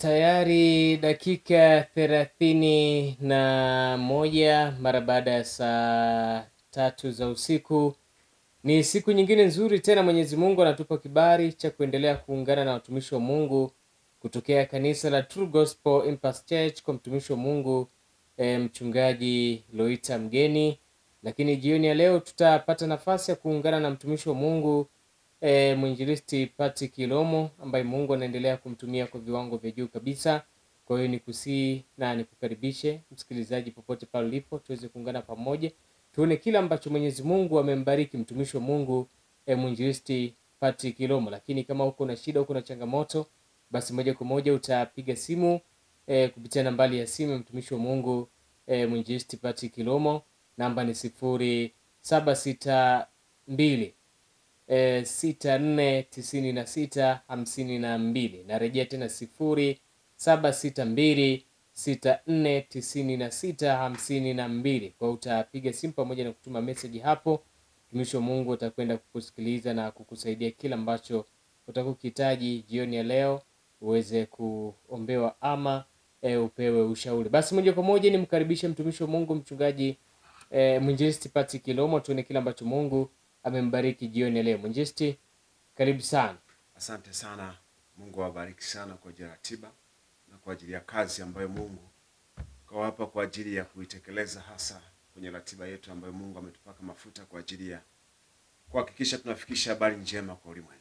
Tayari dakika 31 mara baada ya saa 3 za usiku. Ni siku nyingine nzuri tena Mwenyezi Mungu anatupa kibali cha kuendelea kuungana na watumishi wa Mungu kutokea kanisa la True Gospel Impact Church kwa mtumishi wa Mungu mchungaji Loita Mgeni. Lakini jioni ya leo tutapata nafasi ya kuungana na mtumishi wa Mungu mwinjilisti Patrick Ilomo ambaye Mungu anaendelea kumtumia kwa viwango vya juu kabisa. Kwa hiyo nikusii na nikukaribishe msikilizaji popote pale ulipo, tuweze kuungana pamoja tuone kila ambacho Mwenyezi Mungu amembariki mtumishi wa Mungu mwinjilisti Patrick Ilomo. Lakini kama uko na shida, uko na changamoto, basi moja kwa moja utapiga simu kupitia nambari ya simu ya mtumishi wa Mungu mwinjilisti Patrick Ilomo. Namba ni 0762 649652. Narejea tena 0762 Kwa utapiga simu pamoja na kutuma message hapo. Mtumishi wa Mungu atakwenda kukusikiliza na kukusaidia kila ambacho utakukihitaji jioni ya leo, uweze kuombewa ama upewe ushauri. Basi moja kwa moja nimkaribishe mtumishi wa Mungu mchungaji mwinjilisti Patrick Ilomo, tuone kila ambacho Mungu amembariki jioni ya leo. Mwinjilisti, karibu sana. Asante sana. Mungu awabariki sana kwa ajili ya ratiba na kwa ajili ya kazi ambayo Mungu kawapa kwa ajili ya kuitekeleza, hasa kwenye ratiba yetu ambayo Mungu ametupaka mafuta kwa ajili ya kuhakikisha tunafikisha habari njema kwa ulimwengu.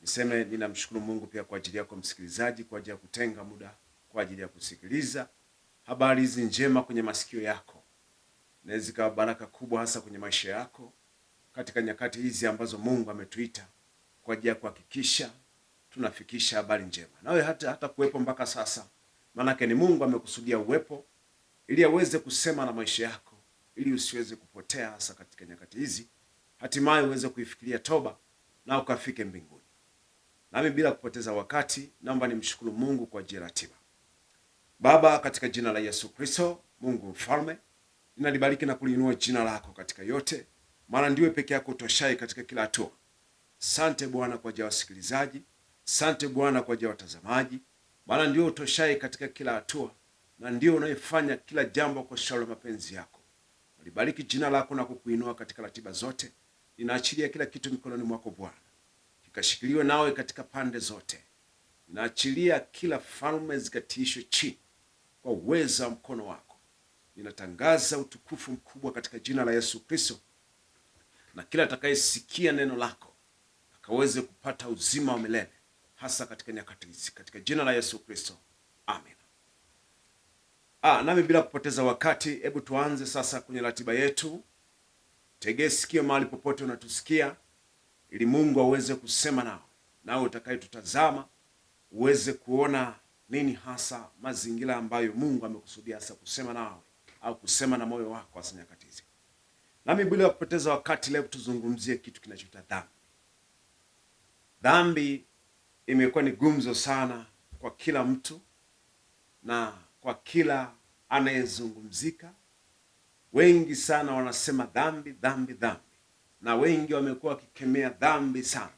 Niseme ninamshukuru Mungu pia kwa ajili yako msikilizaji, kwa ajili ya kutenga muda kwa ajili ya kusikiliza habari hizi njema kwenye masikio yako. Inaweza kuwa baraka kubwa hasa kwenye maisha yako katika nyakati hizi ambazo Mungu ametuita kwa ajili ya kuhakikisha tunafikisha habari njema. Nawe hata kuwepo mpaka sasa, maana ni Mungu amekusudia uwepo ili aweze kusema na maisha yako, ili usiweze kupotea hasa katika nyakati hizi, hatimaye uweze kuifikiria toba na ukafike mbinguni. Nami bila kupoteza wakati, naomba nimshukuru Mungu kwa ajili ya ratiba. Baba, katika jina la Yesu Kristo, Mungu mfalme, ninalibariki na kuliinua jina lako katika yote, maana ndiwe peke yako utoshai katika kila hatua. Asante Bwana kwa ajili ya wasikilizaji, asante Bwana kwa ajili ya watazamaji, maana ndio utoshai katika kila hatua na ndio unayefanya kila jambo kwa shauri mapenzi yako. Nalibariki jina lako na kukuinua katika ratiba zote. Ninaachilia kila kitu mikononi mwako Bwana, kikashikiliwe nawe katika pande zote. Ninaachilia kila falme zikatiishwe chini kwa uweza wa mkono wako. Ninatangaza utukufu mkubwa katika jina la Yesu Kristo, na kila atakayesikia neno lako akaweze kupata uzima wa milele, hasa katika nyakati hizi, katika jina la Yesu Kristo, amen. Nami bila kupoteza wakati, hebu tuanze sasa kwenye ratiba yetu. Tegea sikio mahali popote unatusikia, ili Mungu aweze kusema nawe utakayetutazama uweze kuona nini hasa mazingira ambayo Mungu amekusudia hasa kusema nawe au kusema na moyo wako hasa nyakati hizi. Nami bila kupoteza wakati, leo tuzungumzie kitu kinachoitwa dhambi. Dhambi imekuwa ni gumzo sana kwa kila mtu na kwa kila anayezungumzika. Wengi sana wanasema dhambi, dhambi, dhambi, na wengi wamekuwa wakikemea dhambi sana.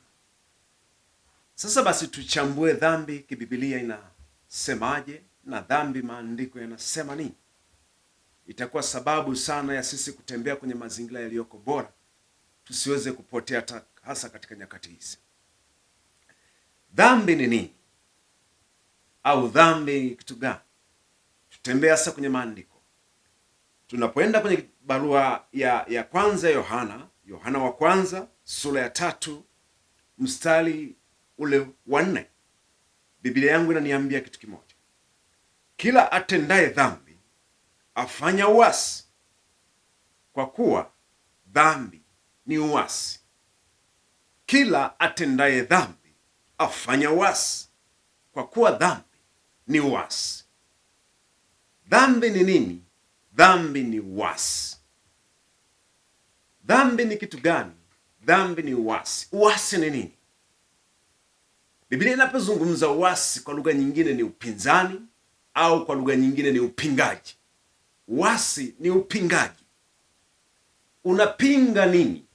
Sasa basi tuchambue dhambi kiBiblia inasemaje na dhambi maandiko yanasema nini. Itakuwa sababu sana ya sisi kutembea kwenye mazingira yaliyoko bora, tusiweze kupotea hasa katika nyakati hizi. Dhambi ni nini? Au dhambi ni kitu gani? Tutembea hasa kwenye maandiko. Tunapoenda kwenye barua ya kwanza Yohana wa kwanza sura ya 3 mstari ule wa 4, Biblia yangu inaniambia kitu kimoja: kila atendaye dhambi afanya uasi, kwa kuwa dhambi ni uasi. Kila atendaye dhambi afanya uasi, kwa kuwa dhambi ni uasi. Dhambi ni nini? Dhambi ni uasi. Dhambi ni kitu gani? Dhambi ni uasi. Uasi ni nini? Biblia inapozungumza uasi, kwa lugha nyingine ni upinzani, au kwa lugha nyingine ni upingaji. Uasi ni upingaji. Unapinga nini?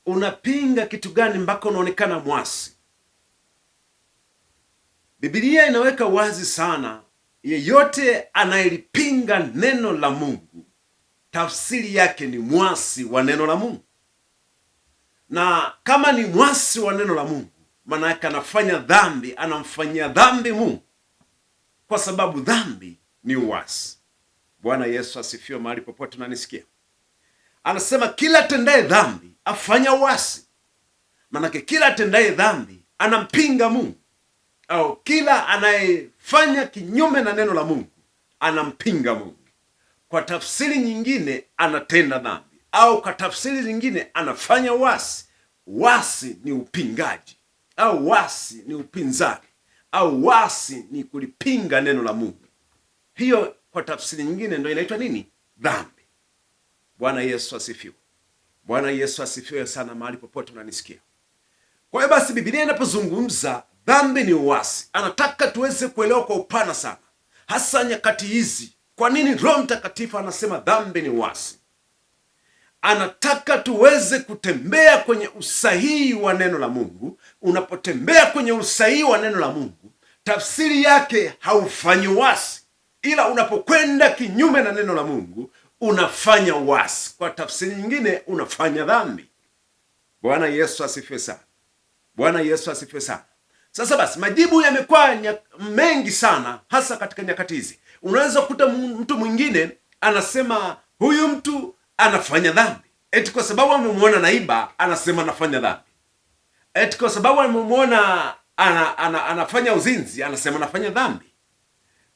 Unapinga kitu gani mpaka unaonekana mwasi? Biblia inaweka wazi sana, yeyote anayelipinga neno la Mungu, tafsiri yake ni mwasi wa neno la Mungu. Na kama ni mwasi wa neno la Mungu, maana yake anafanya dhambi, anamfanyia dhambi Mungu, kwa sababu dhambi ni uasi. Bwana Yesu asifiwe. Mahali popote unanisikia, anasema kila atendaye dhambi afanya uasi. Maanake kila atendaye dhambi anampinga Mungu, au kila anayefanya kinyume na neno la Mungu anampinga Mungu. Kwa tafsiri nyingine, anatenda dhambi, au kwa tafsiri nyingine anafanya uasi. Uasi ni upingaji, au uasi ni upinzani, au uasi ni kulipinga neno la Mungu. Hiyo kwa tafsiri nyingine ndio inaitwa nini? Dhambi. Bwana Yesu asifiwe. Bwana Yesu asifiwe sana mahali popote unanisikia. Kwa hiyo basi, Biblia inapozungumza dhambi ni uasi, anataka tuweze kuelewa kwa upana sana, hasa nyakati hizi. Kwa nini Roho Mtakatifu anasema dhambi ni uasi? Anataka tuweze kutembea kwenye usahihi wa neno la Mungu. Unapotembea kwenye usahihi wa neno la Mungu, tafsiri yake haufanyi uasi, ila unapokwenda kinyume na neno la Mungu unafanya uasi. Kwa tafsiri nyingine, unafanya dhambi. Bwana Yesu asifiwe sana. Bwana Yesu asifiwe sana. Sasa basi, majibu yamekuwa mengi sana, hasa katika nyakati hizi. Unaweza kukuta mtu mwingine anasema huyu mtu anafanya dhambi, eti kwa sababu amemwona naiba anasema anafanya dhambi, eti kwa sababu amemwona anafanya uzinzi anasema anafanya dhambi.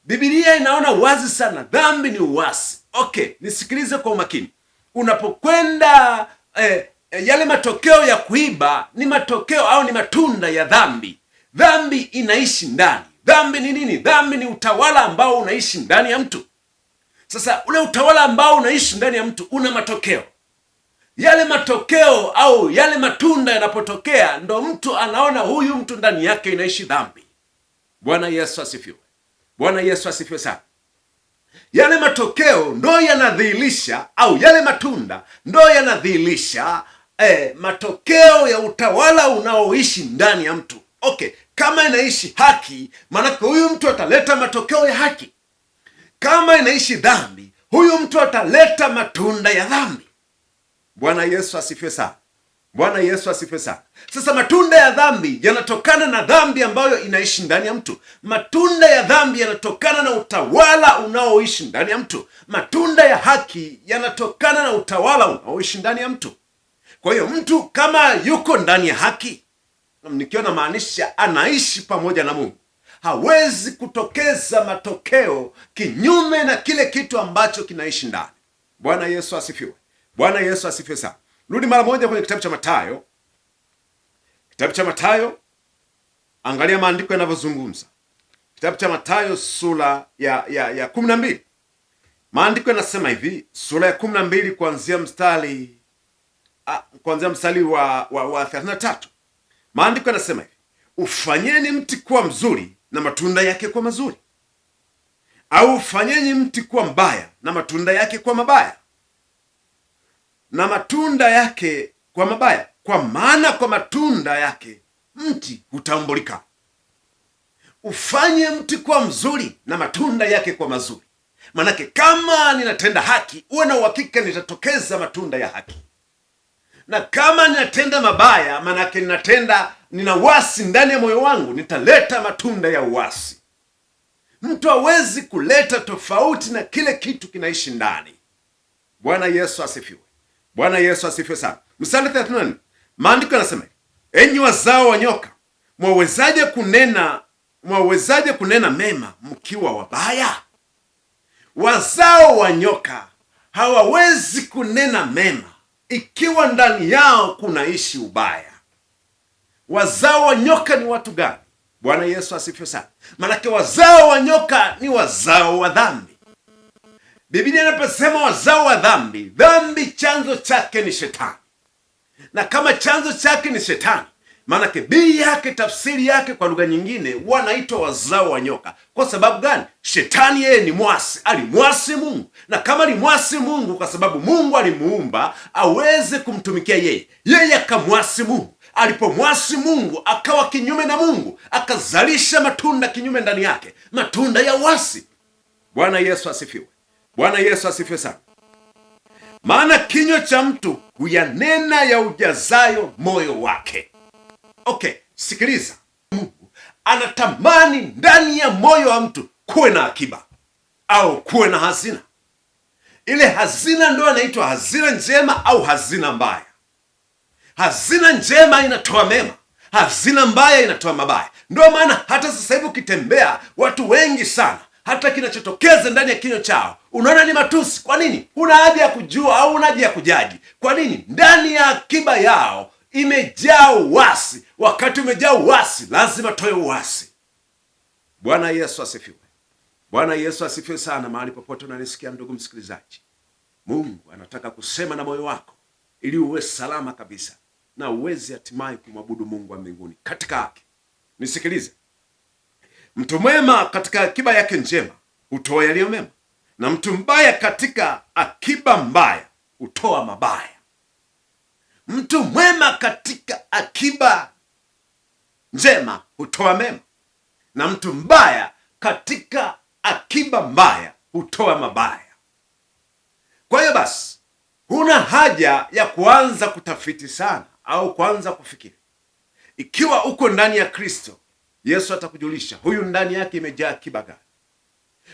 Biblia inaona wazi sana dhambi ni uasi. Okay, nisikilize kwa umakini. Unapokwenda yale matokeo ya kuiba ni matokeo au ni matunda ya dhambi. Dhambi inaishi ndani. Dhambi ni nini? Dhambi ni utawala ambao unaishi ndani ya mtu. Sasa ule utawala ambao unaishi ndani ya mtu una matokeo. Yale matokeo au yale matunda yanapotokea, ndo mtu anaona huyu mtu ndani yake inaishi dhambi. Bwana Yesu asifiwe. Bwana Yesu asifiwe sana. Yale matokeo ndo yanadhihirisha, au yale matunda ndo yanadhihirisha matokeo ya utawala unaoishi ndani ya mtu. Okay, kama inaishi haki, maanake huyu mtu ataleta matokeo ya haki. Kama inaishi dhambi, huyu mtu ataleta matunda ya dhambi. Bwana Yesu asifiwe sana. Bwana Yesu asifiwe sana. Sasa matunda ya dhambi yanatokana na dhambi ambayo inaishi ndani ya mtu. Matunda ya dhambi yanatokana na utawala unaoishi ndani ya mtu. Matunda ya haki yanatokana na utawala unaoishi ndani ya mtu. Kwa hiyo mtu kama yuko ndani ya haki, nikiwa namaanisha anaishi pamoja na Mungu, hawezi kutokeza matokeo kinyume na kile kitu ambacho kinaishi ndani. Bwana Yesu asifiwe. Bwana Yesu asifiwe sana. Rudi mara moja kwenye kitabu cha Mathayo. Kitabu cha Mathayo, angalia maandiko yanavyozungumza. Kitabu cha Mathayo sura ya 12. Maandiko yanasema hivi, sura ya 12 kuanzia mstari wa 33. Maandiko yanasema hivi, ufanyeni mti kuwa mzuri na matunda yake kuwa mazuri, au ufanyeni mti kuwa mbaya na matunda yake kuwa mabaya, na matunda yake kwa mabaya, kwa maana kwa matunda yake mti hutambulika. Ufanye mti kuwa mzuri na matunda yake kwa mazuri. Manake kama ninatenda haki, uwe na uhakika nitatokeza matunda ya haki. Na kama ninatenda mabaya, manake nina uasi ndani ya moyo wangu, nitaleta matunda ya uasi. Mtu hawezi kuleta tofauti na kile kitu kinaishi ndani. Bwana Yesu asifiwe. Bwana Yesu asifiwe sana. Mstari 34. Maandiko yanasema, enyi wazao wa nyoka, mwawezaje kunena mema mkiwa wabaya? Wazao wa nyoka hawawezi kunena mema ikiwa ndani yao kunaishi ubaya. Wazao wa nyoka ni watu gani? Bwana Yesu asifiwe sana. Manake wazao wa nyoka ni wazao wa dhambi. Biblia inaposema wazao wa dhambi, dhambi chanzo chake ni shetani. Na kama chanzo chake ni shetani, maanake bii yake, tafsiri yake kwa lugha nyingine, wanaitwa wazao wa nyoka. Kwa sababu gani? Shetani yeye ni mwasi, alimwasi Mungu. Na kama alimwasi Mungu kwa sababu Mungu alimuumba aweze kumtumikia yeye, yeye akamwasi Mungu. Alipomwasi Mungu, akawa kinyume na Mungu, akazalisha matunda kinyume ndani yake, matunda ya uasi. Bwana Yesu asifiwe. Bwana Yesu asifiwe sana. Maana kinywa cha mtu huyanena ya ujazayo moyo wake. Okay, sikiliza. Mungu anatamani ndani ya moyo wa mtu kuwe na akiba au kuwe na hazina. Ile hazina ndio inaitwa hazina njema au hazina mbaya. Hazina njema inatoa mema, hazina mbaya inatoa mabaya. Ndio maana hata sasa hivi ukitembea, watu wengi sana, hata kinachotokeza ndani ya kinywa chao unaona ni matusi. Kwa nini? Huna haja ya kujua au huna haja ya kujaji. Kwa nini? Ndani ya akiba yao imejaa uasi. Wakati umejaa uasi, lazima toe uasi. Bwana Yesu asifiwe. Bwana Yesu asifiwe sana. Mahali popote unanisikia, ndugu msikilizaji, Mungu anataka kusema na moyo wako ili uwe salama kabisa na uweze hatimaye kumwabudu Mungu wa mbinguni katika haki. Nisikilize. Mtu mwema katika akiba yake njema hutoa yaliyo mema, na mtu mbaya katika akiba mbaya hutoa mabaya. Mtu mwema katika akiba njema hutoa mema, na mtu mbaya katika akiba mbaya hutoa mabaya. Kwa hiyo basi, huna haja ya kuanza kutafiti sana au kuanza kufikiri. Ikiwa uko ndani ya Kristo, Yesu atakujulisha huyu ndani yake imejaa akiba gani.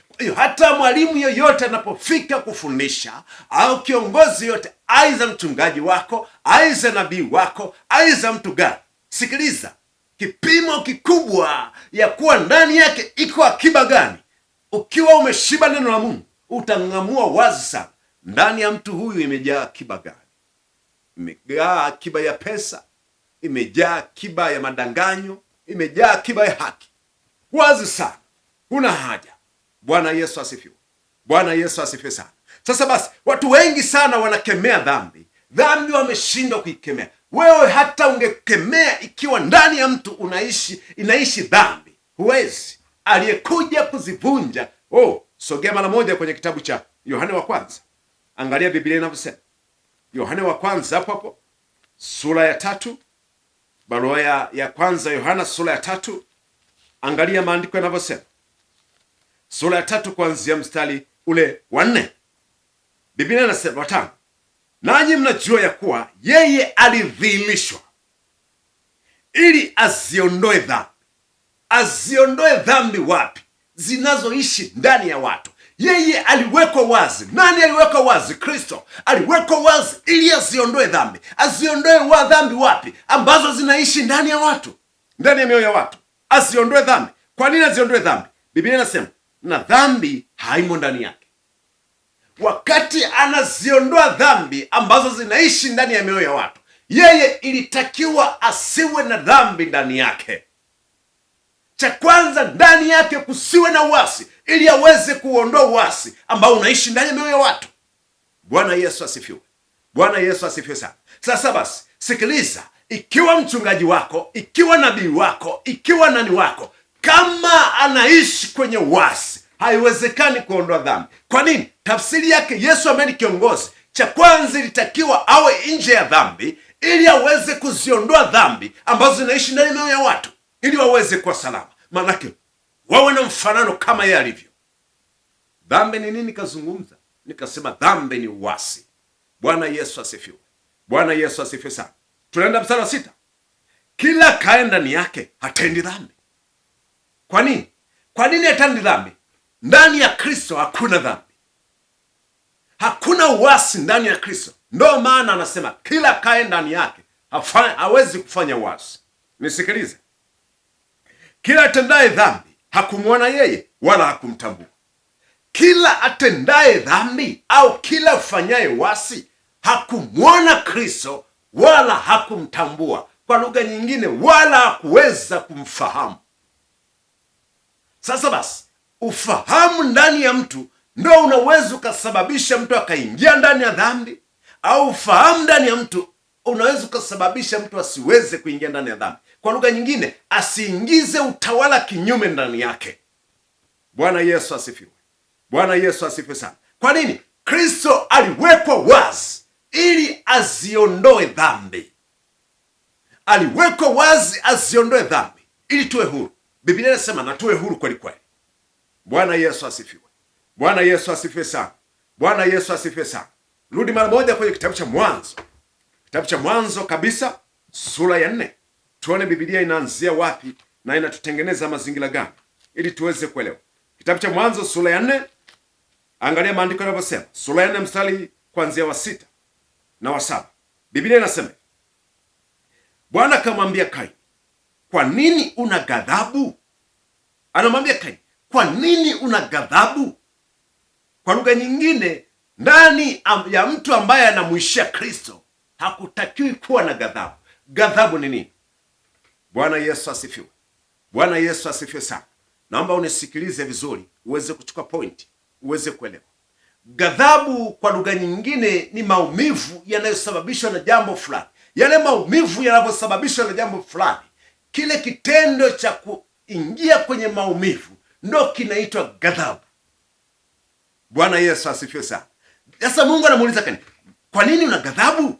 Kwa hiyo hata mwalimu yoyote anapofika kufundisha, au kiongozi yote, aidha mchungaji wako, aidha nabii wako, aidha mtu gani, sikiliza, kipimo kikubwa ya kuwa ndani yake iko akiba gani. Ukiwa umeshiba neno la Mungu, utang'amua wazi sana ndani ya mtu huyu imejaa akiba gani. Imejaa akiba ya pesa, imejaa akiba ya madanganyo, imejaa akiba ya haki. Wazi sana, huna haja. Bwana Yesu asifiwe. Bwana Yesu asifiwe sana. Sasa basi, watu wengi sana wanakemea dhambi. Dhambi wameshindwa kuikemea. Wewe hata ungekemea, ikiwa ndani ya mtu inaishi dhambi, huwezi. Aliyekuja kuzivunja, sogea mara moja kwenye kitabu cha Yohane wa kwanza. Angalia Biblia inavyosema. Yohane wa kwanza hapo sura ya 3. Barua ya kwanza Yohana sura ya 3. Angalia maandiko yanavyosema. Sura ya 3 kuanzia mstari ule wa 4. Biblia inasema 5. Nanyi mnajua ya kuwa yeye alidhihirishwa ili aziondoe dhambi. Aziondoe dhambi wapi? Zinazoishi ndani ya watu. Yeye aliwekwa wazi. Nani aliwekwa wazi? Kristo aliwekwa wazi ili aziondoe dhambi. Aziondoe dhambi wapi? Ambazo zinaishi ndani ya watu, ndani ya mioyo ya watu. Aziondoe dhambi. Kwa nini aziondoe dhambi? Biblia inasema na dhambi haimo ndani yake. Wakati anaziondoa dhambi ambazo zinaishi ndani ya mioyo ya watu, yeye ilitakiwa asiwe na dhambi ndani yake. Cha kwanza, ndani yake kusiwe na uasi, ili aweze kuondoa uasi ambao unaishi ndani ya mioyo ya watu. Bwana Yesu asifiwe. Bwana Yesu asifiwe sana. Sasa basi, sikiliza, ikiwa mchungaji wako, ikiwa nabii wako, ikiwa nani wako, kama anaishi kwenye uasi, haiwezekani kuondoa dhambi. Kwa nini? Tafsiri yake, Yesu ambaye ni kiongozi, cha kwanza ilitakiwa awe nje ya dhambi, ili aweze kuziondoa dhambi ambazo zinaishi ndani ya mioyo ya watu, ili waweze kuwa salama. Maanake wawe na mfanano kama yeye alivyo. Dhambi ni nini? Nikazungumza nikasema dhambi ni uasi. Bwana Yesu asifiwe. Bwana Yesu asifiwe sana. Tunaenda mstari wa 6. Kila kae ndani yake hatendi dhambi. Kwa nini? Kwa nini hatendi dhambi? Ndani ya Kristo hakuna dhambi, hakuna uasi ndani ya Kristo. Ndio maana anasema kila kae ndani yake hawezi kufanya uasi. Nisikilize, kila atendaye dhambi hakumwona yeye wala hakumtambua. Kila atendaye dhambi au kila ufanyaye uasi hakumwona Kristo wala hakumtambua. Kwa lugha nyingine, wala hakuweza kumfahamu. Sasa basi, ufahamu ndani ya mtu ndio unaweza ukasababisha mtu akaingia ndani ya dhambi, au ufahamu ndani ya mtu unaweza ukasababisha mtu asiweze kuingia ndani ya dhambi. Kwa lugha nyingine, asiingize utawala kinyume ndani yake. Bwana Yesu asifiwe. Bwana Yesu asifiwe sana. Kwa nini? Kristo aliwekwa wazi ili aziondoe dhambi. aliwekwa wazi aziondoe dhambi ili tuwe huru. Biblia inasema na tuwe huru kweli kweli. Bwana Yesu asifiwe. Bwana Yesu asifiwe sana. Bwana Yesu asifiwe sana. Rudi mara moja kwenye kitabu cha Mwanzo. Kitabu cha Mwanzo kabisa, sura ya 4. Tuone Biblia inaanzia wapi na inatutengeneza mazingira gani ili tuweze kuelewa. Kitabu cha Mwanzo sura ya 4. Angalia maandiko yanavyosema. Sura ya 4 mstari kuanzia wa 6 na wa 7. Biblia inasema, Bwana akamwambia Kaini, kwa nini una ghadhabu? Anamwambia Kaini, kwa nini una ghadhabu? Kwa lugha nyingine, ndani ya mtu ambaye anamuishia Kristo hakutakiwi kuwa na ghadhabu. Ghadhabu ni nini? Bwana Yesu asifiwe. Bwana Yesu asifiwe sana. Naomba unisikilize vizuri uweze kuchukua point, uweze kuelewa. Ghadhabu kwa lugha nyingine ni maumivu yanayosababishwa na jambo fulani. Yale maumivu yanavyosababishwa na jambo fulani, kile kitendo cha kuingia kwenye maumivu ndo kinaitwa ghadhabu. Bwana Yesu asifiwe sana. Sasa Mungu anamuuliza Kaini, kwa nini una ghadhabu?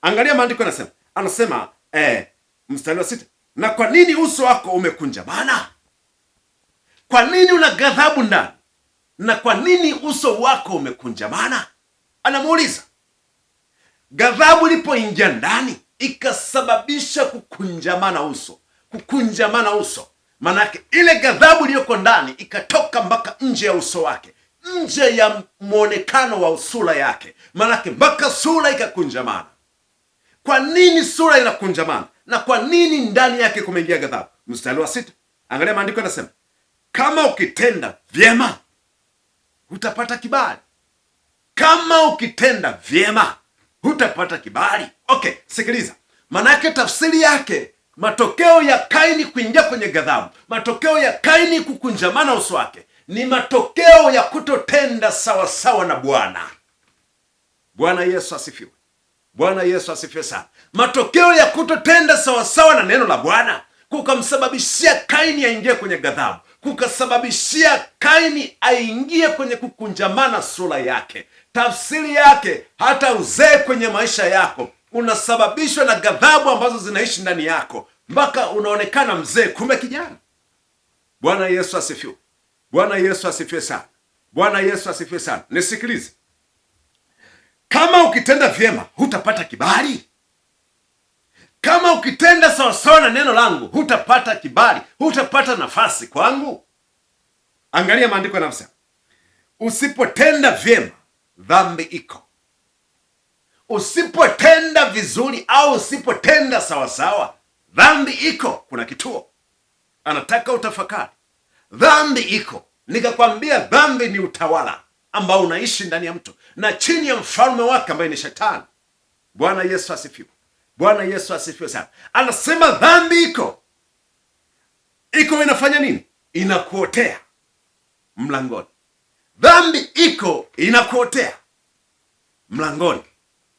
Angalia maandiko anasema mstari wa 6, na kwa nini uso wako umekunjamana? Kwa nini una ghadhabu ndani? Na kwa nini uso wako umekunjamana? Anamuuliza. Ghadhabu ilipoingia ndani ikasababisha kukunjamana uso. Kukunjamana uso manake ile ghadhabu iliyoko ndani ikatoka mpaka nje ya uso wake, nje ya muonekano wa sura yake, manake mpaka sura ikakunjamana. Kwa nini sura inakunjamana? Na kwa nini ndani yake kumeingia ghadhabu? Mstari wa 6, angalia maandiko yanasema, kama ukitenda vyema hutapata kibali. Kama ukitenda vyema hutapata kibali. Okay, sikiliza. Manake tafsiri yake, matokeo ya Kaini kuingia kwenye ghadhabu, matokeo ya Kaini kukunjamana uso wake ni matokeo ya kutotenda sawasawa na Bwana. Bwana Yesu asifiwe. Bwana Yesu asifiwe sana. Matokeo ya kutotenda sawasawa na neno la Bwana kukamsababishia Kaini aingie kwenye ghadhabu, kukasababishia Kaini aingie kwenye kukunjamana sura yake. Tafsiri yake, hata uzee kwenye maisha yako unasababishwa na ghadhabu ambazo zinaishi ndani yako mpaka unaonekana mzee kumbe kijana. Bwana Yesu asifiwe. Bwana Yesu asifiwe sana. Bwana Yesu asifiwe sana. Nisikilize. Kama ukitenda vyema hutapata kibali. Kama ukitenda sawasawa na neno langu hutapata kibali, hutapata nafasi kwangu. Angalia maandiko yanasema, usipotenda vyema dhambi iko. Usipotenda vizuri au usipotenda sawasawa dhambi iko. Kuna kituo anataka utafakari. Dhambi iko. Nikakwambia dhambi ni utawala ambao unaishi ndani ya mtu na chini ya mfalme wake ambaye ni Shetani. Bwana Yesu asifiwe. Bwana Yesu asifiwe sana. Anasema dhambi iko. Iko inafanya nini? Inakuotea mlangoni. Dhambi iko inakuotea mlangoni.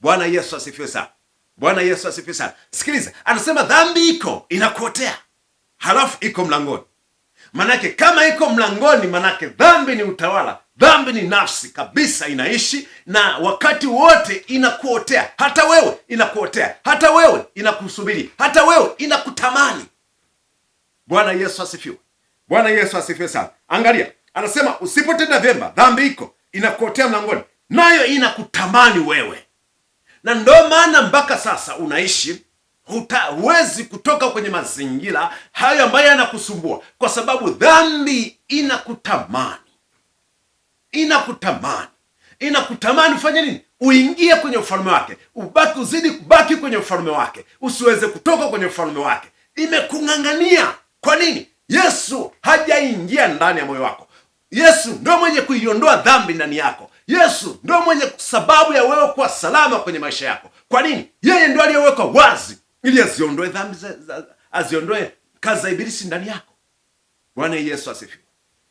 Bwana Yesu asifiwe sana. Bwana Yesu asifiwe sana. Sikiliza, anasema dhambi iko inakuotea, halafu iko mlangoni. Manake kama iko mlangoni, manake dhambi ni utawala, dhambi ni nafsi kabisa, inaishi na wakati wote inakuotea. Hata wewe inakuotea, hata wewe inakusubiri, hata wewe inakutamani. Bwana Yesu asifiwe. Bwana Yesu asifiwe sana. Angalia, anasema usipotenda vyema dhambi iko inakuotea mlangoni, nayo inakutamani wewe. Na ndo maana mpaka sasa unaishi, huwezi kutoka kwenye mazingira hayo ambayo yanakusumbua, kwa sababu dhambi inakutamani. Inakutamani fanya nini? Uingie kwenye ufalme wake, uzidi kubaki kwenye ufalme wake, usiweze kutoka kwenye ufalme wake. Imekung'ang'ania. Kwa nini? Yesu hajaingia ndani ya moyo wako. Yesu ndo mwenye kuiondoa dhambi ndani yako. Yesu ndo mwenye sababu ya wewe kuwa salama kwenye maisha yako. Kwa nini? Yeye ndo aliyewekwa wazi ili aziondoe dhambi, aziondoe kazi za ibilisi ndani yako. Bwana Yesu asifiwe.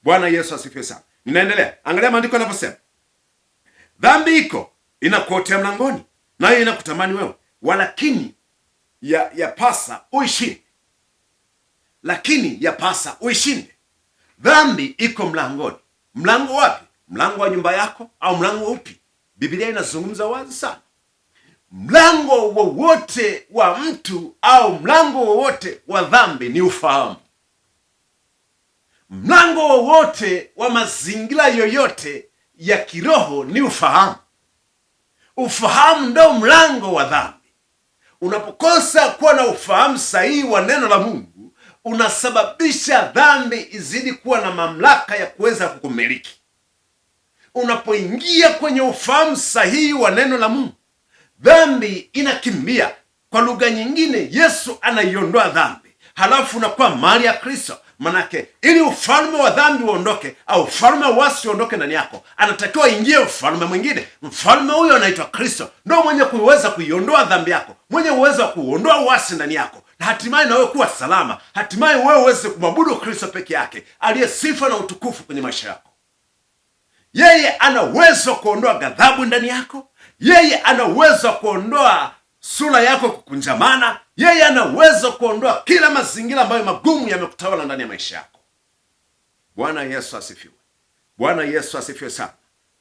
Bwana Yesu asifiwe sana. Ninaendelea. Angalia maandiko yanavyosema. Dhambi iko inakuotea mlangoni, nayo inakutamani wewe, walakini yapasa uishinde. Lakini yapasa uishinde. Dhambi iko mlangoni. Mlango wapi? Mlango wa nyumba yako au mlango upi? Biblia inazungumza wazi sana. Mlango wowote wa mtu au mlango wowote wa dhambi ni ufahamu. Mlango wowote wa mazingira yoyote ya kiroho ni ufahamu. Ufahamu ndio mlango wa dhambi. Unapokosa kuwa na ufahamu sahihi wa neno la Mungu, unasababisha dhambi izidi kuwa na mamlaka ya kuweza kukumiliki. Unapoingia kwenye ufahamu sahihi wa neno la Mungu, dhambi inakimbia. Kwa lugha nyingine, Yesu anaiondoa dhambi, halafu unakuwa mali ya Kristo. Manake ili ufalme wa dhambi uondoke au ufalme wa uasi uondoke ndani yako, anatakiwa ingie ufalme mwingine. Mfalme huyo anaitwa Kristo, ndio mwenye kuweza kuiondoa dhambi yako, mwenye uwezo wa kuondoa uasi ndani yako, na hatimaye na wewe kuwa salama. Hatimaye wewe uweze kumwabudu Kristo peke yake, aliye sifa na utukufu kwenye maisha yako. Yeye ana uwezo wa kuondoa ghadhabu ndani yako. Yeye ana uwezo wa kuondoa sura yako kukunjamana. Yeye ana uwezo kuondoa kila mazingira ambayo magumu yamekutawala ndani ya maisha yako. Bwana Yesu asifiwe. Bwana Yesu asifiwe sana.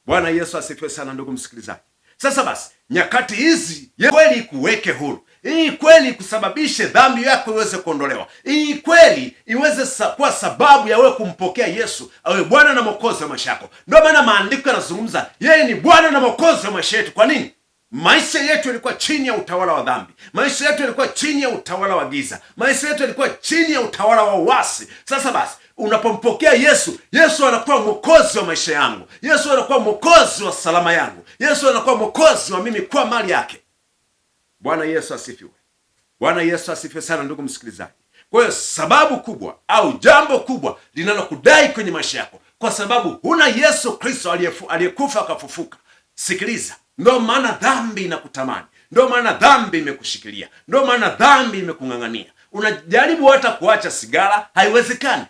Bwana Yesu asifiwe sana, ndugu msikilizaji. Sasa basi, nyakati hizi kweli kuweke huru, hii kweli kusababishe dhambi yako iweze kuondolewa, hii kweli iweze kuwa sababu ya wewe kumpokea Yesu awe Bwana na Mwokozi wa maisha yako. Ndio maana maandiko yanazungumza yeye ni Bwana na Mwokozi wa maisha yetu. Kwa nini? Maisha yetu yalikuwa chini ya utawala wa dhambi. Maisha yetu yalikuwa chini ya utawala wa giza. Maisha yetu yalikuwa chini ya utawala wa uasi. Sasa basi, unapompokea Yesu, Yesu anakuwa mwokozi wa maisha yangu. Yesu anakuwa mwokozi wa salama yangu. Yesu anakuwa mwokozi wa mimi kuwa mali yake. Bwana Yesu asifiwe. Bwana Yesu asifiwe sana, ndugu msikilizaji. Kwa hiyo sababu kubwa au jambo kubwa linalokudai kwenye maisha yako, kwa sababu huna Yesu Kristo aliyekufa akafufuka. Sikiliza, ndio maana dhambi inakutamani, ndio maana dhambi imekushikilia, ndio maana dhambi imekung'ang'ania. Unajaribu hata kuacha sigara, haiwezekani.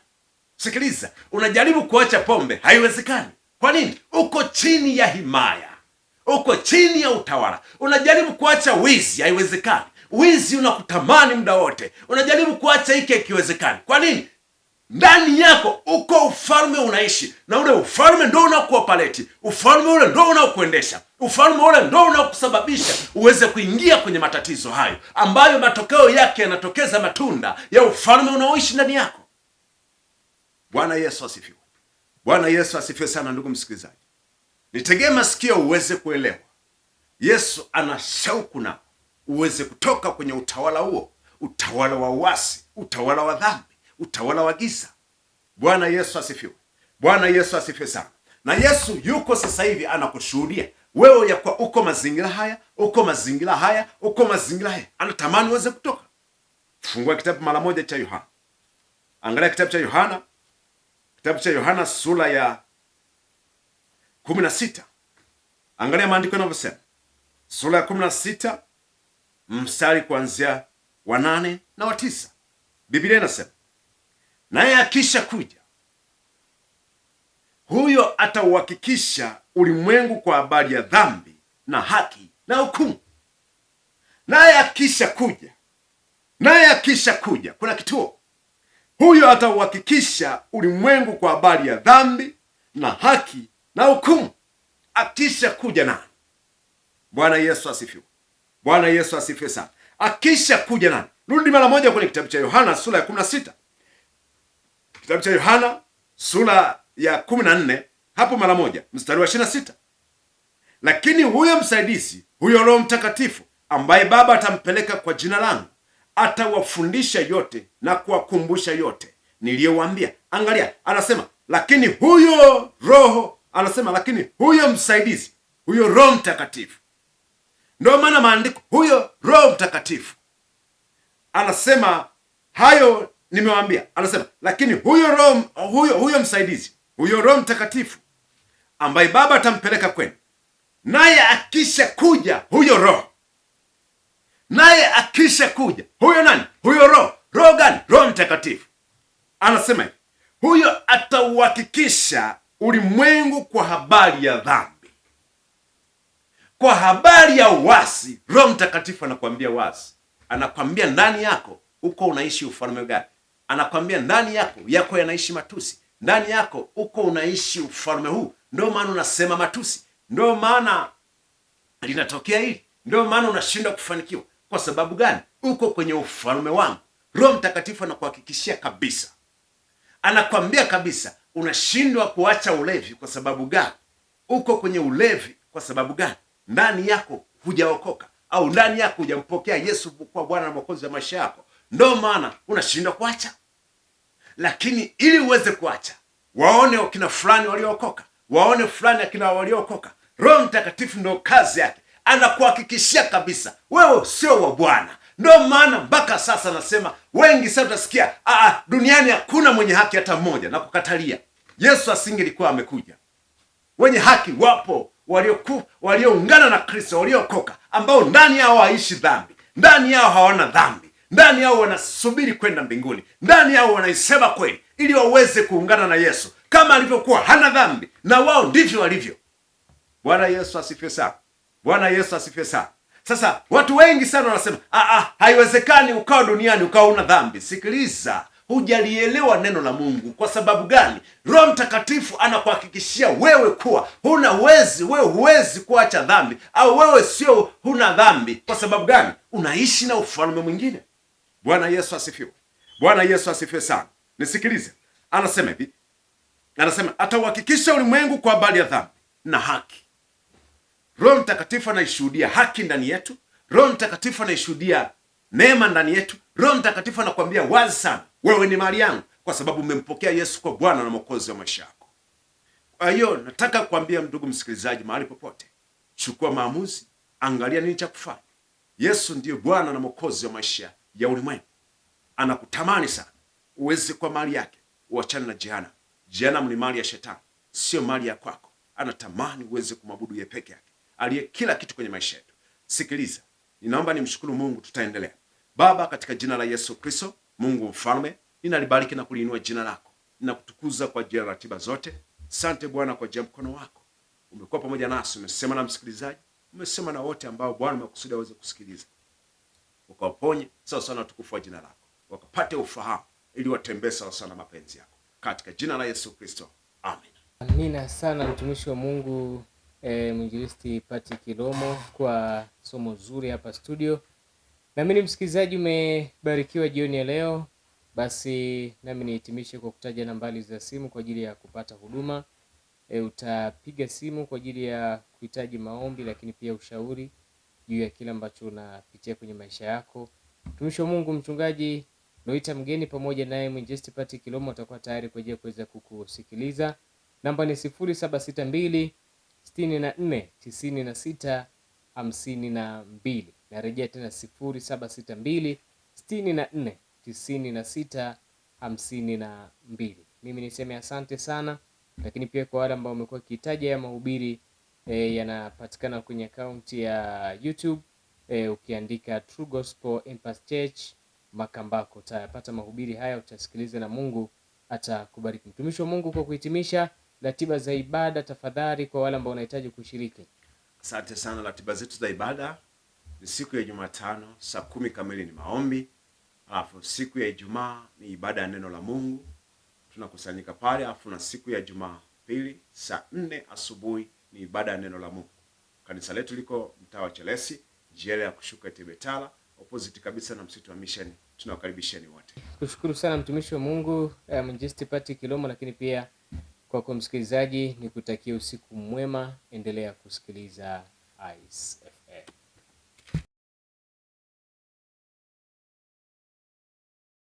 Sikiliza, unajaribu kuacha pombe, haiwezekani. Kwa nini? Uko chini ya himaya, uko chini ya utawala. Unajaribu kuacha wizi, haiwezekani. Wizi unakutamani muda wote. Unajaribu kuacha hiki, hakiwezekani. Kwa nini? Ndani yako uko ufalme unaishi, na ule ufalme ndio unakuopaleti. Ufalme ule ndio unaokuendesha. Ufalme ule ndio unaokusababisha uweze kuingia kwenye matatizo hayo, ambayo matokeo yake yanatokeza matunda ya ufalme unaoishi ndani yako. Bwana Yesu asifiwe. Bwana Yesu asifiwe sana, ndugu msikilizaji. Nitegee masikio uweze kuelewa. Yesu ana shauku na uweze kutoka kwenye utawala huo, utawala wa uasi, utawala wa dhambi, utawala wa giza. Bwana Yesu asifiwe. Bwana Yesu asifiwe sana. Na Yesu yuko sasa hivi anakushuhudia wewe ya kwa uko mazingira haya, uko mazingira haya, uko mazingira haya. Anatamani uweze kutoka. Fungua kitabu mara moja cha Yohana. Angalia kitabu cha Yohana. Kitabu cha Yohana sura ya 16. Angalia maandiko yanavyosema. Sura ya 16 mstari kuanzia wa 8 na wa 9. Biblia inasema, naye akisha kuja, huyo atauhakikisha ulimwengu kwa habari ya dhambi na haki na hukumu. Naye akisha kuja, kuna kituo. Huyo atauhakikisha ulimwengu kwa habari ya dhambi na haki na hukumu. Akisha kuja nani? Bwana Yesu asifiwe. Bwana Yesu asifiwe sana. Akisha kuja nani? Rudi mara moja kwenye kitabu cha Yohana sura ya 16. Kitabu cha Yohana sura ya 14, hapo mara moja mstari wa 26. Lakini huyo msaidizi, huyo Roho Mtakatifu, ambaye Baba atampeleka kwa jina langu, atawafundisha yote na kuwakumbusha yote niliyowaambia. Angalia, anasema lakini huyo Roho, anasema lakini huyo msaidizi, huyo Roho Mtakatifu. Ndio maana maandiko, huyo Roho Mtakatifu anasema hayo nimewaambia. Anasema lakini huyo msaidizi, huyo Roho Mtakatifu ambaye Baba atampeleka kwenu, naye akisha kuja, huyo Roho, naye akisha kuja, huyo nani? Huyo Roho. Roho gani? Roho Mtakatifu. Anasema hivi, huyo atauhakikisha ulimwengu kwa habari ya dhambi, kwa habari ya uasi. Roho Mtakatifu anakuambia wazi, anakwambia ndani yako uko unaishi ufalme gani. Anakwambia ndani yako yanaishi matusi, ndani yako uko unaishi ufalme huu. Ndio maana unasema matusi, ndio maana linatokea hili, Ndio maana unashindwa kufanikiwa. Kwa sababu gani? Uko kwenye ufalme wangu. Roho Mtakatifu anakuhakikishia kabisa, anakwambia kabisa, unashindwa kuacha ulevi. Kwa sababu gani? Uko kwenye ulevi kwa sababu gani? Ndani yako hujaokoka, au ndani yako hujampokea Yesu kwa Bwana na Mwokozi wa maisha yako. Ndio maana unashindwa kuacha. Lakini ili uweze kuacha, waone wakina fulani waliookoka, waone fulani akina waliookoka. Roho Mtakatifu ndio kazi yake, anakuhakikishia kabisa wewe sio wa Bwana. Ndio maana mpaka sasa nasema, wengi sasa utasikia duniani hakuna mwenye haki hata mmoja, na kukatalia. Yesu asingelikuwa amekuja. Wenye haki wapo, walioungana na Kristo, waliokoka, ambao ndani yao haishi dhambi, ndani yao hawana dhambi, ndani yao wanasubiri kwenda mbinguni, ndani yao wanaisema kweli, ili waweze kuungana na Yesu kama alivyokuwa hana dhambi, na wao ndivyo walivyo. Bwana Yesu asifiwe sana. Bwana Yesu asifiwe sana. Sasa watu wengi sana wanasema haiwezekani ukawa duniani ukawa una dhambi. Sikiliza, hujalielewa neno la Mungu. Kwa sababu gani? Roho Mtakatifu anakuhakikishia wewe kuwa wewe huwezi kuacha dhambi, au wewe sio huna dhambi. Kwa sababu gani? Unaishi na ufalme mwingine. Bwana Yesu asifiwe. Bwana Yesu asifiwe sana. Nisikilize, anasema hivi, anasema atauhakikisha ulimwengu kwa habari ya dhambi na haki. Roho Mtakatifu anaishuhudia haki ndani yetu. Roho Mtakatifu anaishuhudia neema ndani yetu. Roho Mtakatifu anakuambia wazi sana, wewe ni mali yangu, kwa sababu umempokea Yesu kwa Bwana na Mwokozi wa maisha yako. Kwa hiyo nataka kuambia ndugu msikilizaji, mahali popote, chukua maamuzi, angalia nini cha kufanya. Yesu ndiyo Bwana na Mwokozi wa maisha ya ulimwengu. Anakutamani sana uweze kwa mali yake, uachane na jehanamu. Jehanamu ni mali ya Shetani, sio mali ya kwako. Anatamani uweze kumwabudu yeye peke yake, aliye kila kitu kwenye maisha yetu. Sikiliza, ninaomba nimshukuru Mungu. Tutaendelea. Baba, katika jina la Yesu Kristo, Mungu mfalme, ninalibariki na kuliinua jina lako. Ninakutukuza kwa ajili ya ratiba zote. Asante Bwana kwa ajili ya mkono wako. Umekuwa pamoja nasi, umesema na msikilizaji, umesema na wote ambao Bwana umekusudia waweze kusikiliza. Ukawaponye sawa sawa na utukufu wa jina lako, wakapate ufahamu ili watembee sawa sawa na mapenzi yako, katika jina la Yesu Kristo, amen. Amina sana mtumishi wa Mungu mwinjilisti Patrick Kilomo kwa somo zuri hapa studio. Nami ni msikilizaji, umebarikiwa jioni ya leo. Basi nami nihitimishe kwa kutaja nambari za simu kwa ajili ya kupata huduma. Utapiga simu kwa ajili ya kuhitaji maombi, lakini pia ushauri juu ya kile ambacho unapitia kwenye maisha yako. Mtumishi wa Mungu mchungaji Loita Mgeni pamoja naye mwinjilisti Patrick Kilomo atakuwa tayari kwa ajili ya kuweza kukusikiliza. Namba ni 0762 64 96 52. Narejea tena 0762 64 96 52. Mimi niseme asante sana, lakini pia kwa wale ambao wamekuwa kihitaji ya mahubiri yanapatikana kwenye akaunti ya YouTube. Ukiandika True Gospel Impact Church Makambako utapata mahubiri haya, utasikiliza na Mungu atakubariki. Mtumishi wa Mungu, kwa kuhitimisha, ratiba za ibada tafadhali kwa wale ambao wanahitaji kushiriki. Asante sana. Ratiba zetu za ibada ni siku ya Jumatano saa 10 kamili ni maombi. Alafu siku ya Ijumaa ni ibada ya neno la Mungu, tunakusanyika pale. Alafu na siku ya Jumapili saa 4 asubuhi ni ibada ya neno la Mungu. Kanisa letu liko mtaa wa Chelesi, njia ya kushuka Tibetala, opposite kabisa na msitu wa Mission. Tunawakaribisheni wote. Kushukuru sana mtumishi wa Mungu mwinjilisti Patrick Kilomo, lakini pia kwa msikilizaji nikutakia usiku mwema. Endelea kusikiliza ICE.